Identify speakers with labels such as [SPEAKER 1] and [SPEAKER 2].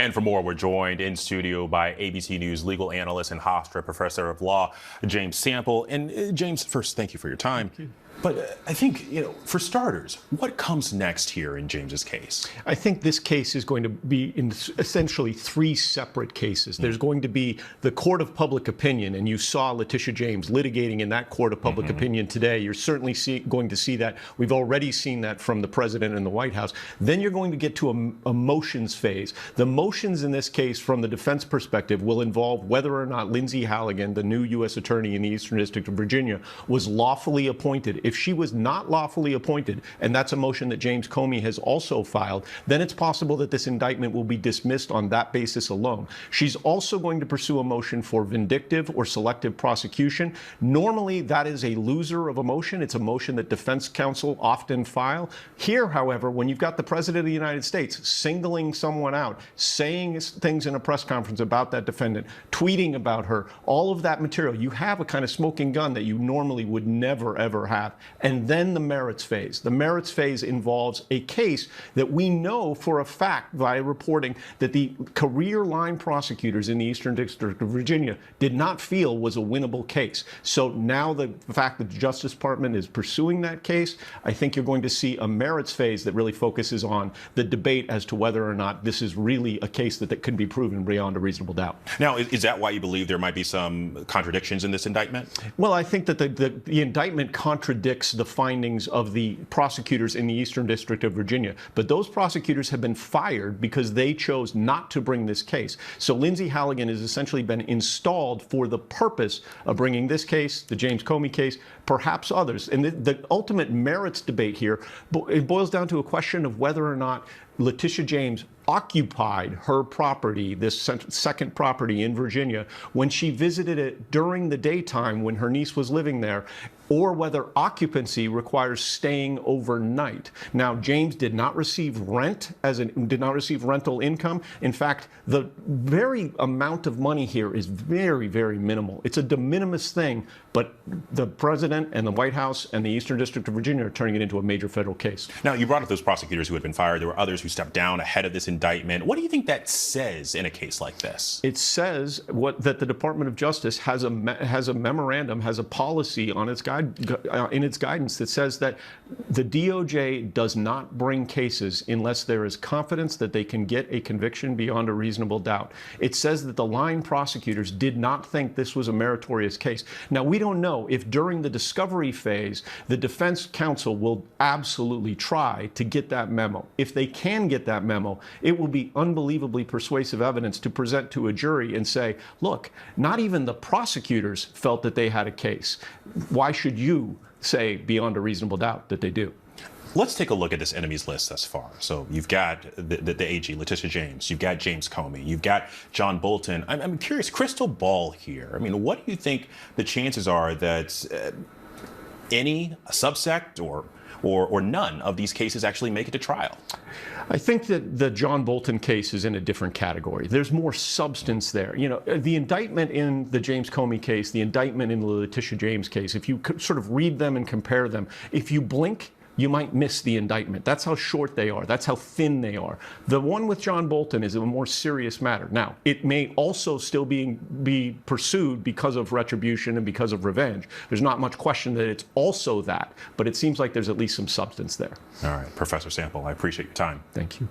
[SPEAKER 1] And for more, we're joined in studio by ABC News legal analyst and Hofstra professor of law, James Sample. And James, first, thank you for your time.
[SPEAKER 2] Thank you.
[SPEAKER 1] But I think, for starters, what comes next here in James's case?
[SPEAKER 2] I think this case is going to be in essentially three separate cases. There's going to be the court of public opinion, and you saw Letitia James litigating in that court of public opinion today. You're certainly going to see that. We've already seen that from the president and the White House. Then you're going to get to a motions phase. The motions in this case, from the defense perspective, will involve whether or not Lindsay Halligan, the new U.S. attorney in the Eastern District of Virginia, was lawfully appointed. If she was not lawfully appointed, and that's a motion that James Comey has also filed, then it's possible that this indictment will be dismissed on that basis alone. She's also going to pursue a motion for vindictive or selective prosecution. Normally, that is a loser of a motion. It's a motion that defense counsel often file. Here, however, when you've got the President of the United States singling someone out, saying things in a press conference about that defendant, tweeting about her, all of that material, you have a kind of smoking gun that you normally would never, ever have. And then the merits phase. The merits phase involves a case that we know for a fact via reporting that the career line prosecutors in the Eastern District of Virginia did not feel was a winnable case. So now the fact that the Justice Department is pursuing that case, I think you're going to see a merits phase that really focuses on the debate as to whether or not this is really a case that could be proven beyond a reasonable doubt.
[SPEAKER 1] Now, is that why you believe there might be some contradictions in this indictment?
[SPEAKER 2] Well, I think that the indictment contradicts the findings of the prosecutors in the Eastern District of Virginia. But those prosecutors have been fired because they chose not to bring this case. So Lindsay Halligan has essentially been installed for the purpose of bringing this case, the James Comey case, perhaps others. And the ultimate merits debate here, it boils down to a question of whether or not Letitia James occupied her property, this second property in Virginia, when she visited it during the daytime when her niece was living there, or whether occupancy requires staying overnight. Now, James did not receive did not receive rental income. In fact, the very amount of money here is very, very minimal. It's a de minimis thing, but the president and the White House and the Eastern District of Virginia are turning it into a major federal case.
[SPEAKER 1] Now, you brought up those prosecutors who had been fired. There were others who stepped down ahead of this indictment. What do you think that says in a case like this?
[SPEAKER 2] It says that the Department of Justice has a memorandum, has a policy on its in its guidance that says that the DOJ does not bring cases unless there is confidence that they can get a conviction beyond a reasonable doubt. It says that the line prosecutors did not think this was a meritorious case. Now, we don't know if during the discovery phase, the defense counsel will absolutely try to get that memo. If they can get that memo, it will be unbelievably persuasive evidence to present to a jury and say, look, not even the prosecutors felt that they had a case. Why should you say beyond a reasonable doubt that they do?
[SPEAKER 1] Let's take a look at this enemies list thus far. So you've got the AG, Letitia James. You've got James Comey. You've got John Bolton. I'm curious, crystal ball here. I mean, what do you think the chances are that any subsect or none of these cases actually make it to trial?
[SPEAKER 2] I think that the John Bolton case is in a different category. There's more substance there. The indictment in the James Comey case, the indictment in the Letitia James case, if you sort of read them and compare them, if you blink, you might miss the indictment. That's how short they are. That's how thin they are. The one with John Bolton is a more serious matter. Now, it may also still be pursued because of retribution and because of revenge. There's not much question that it's also that, but it seems like there's at least some substance there.
[SPEAKER 1] All right, Professor Sample, I appreciate your time.
[SPEAKER 2] Thank you.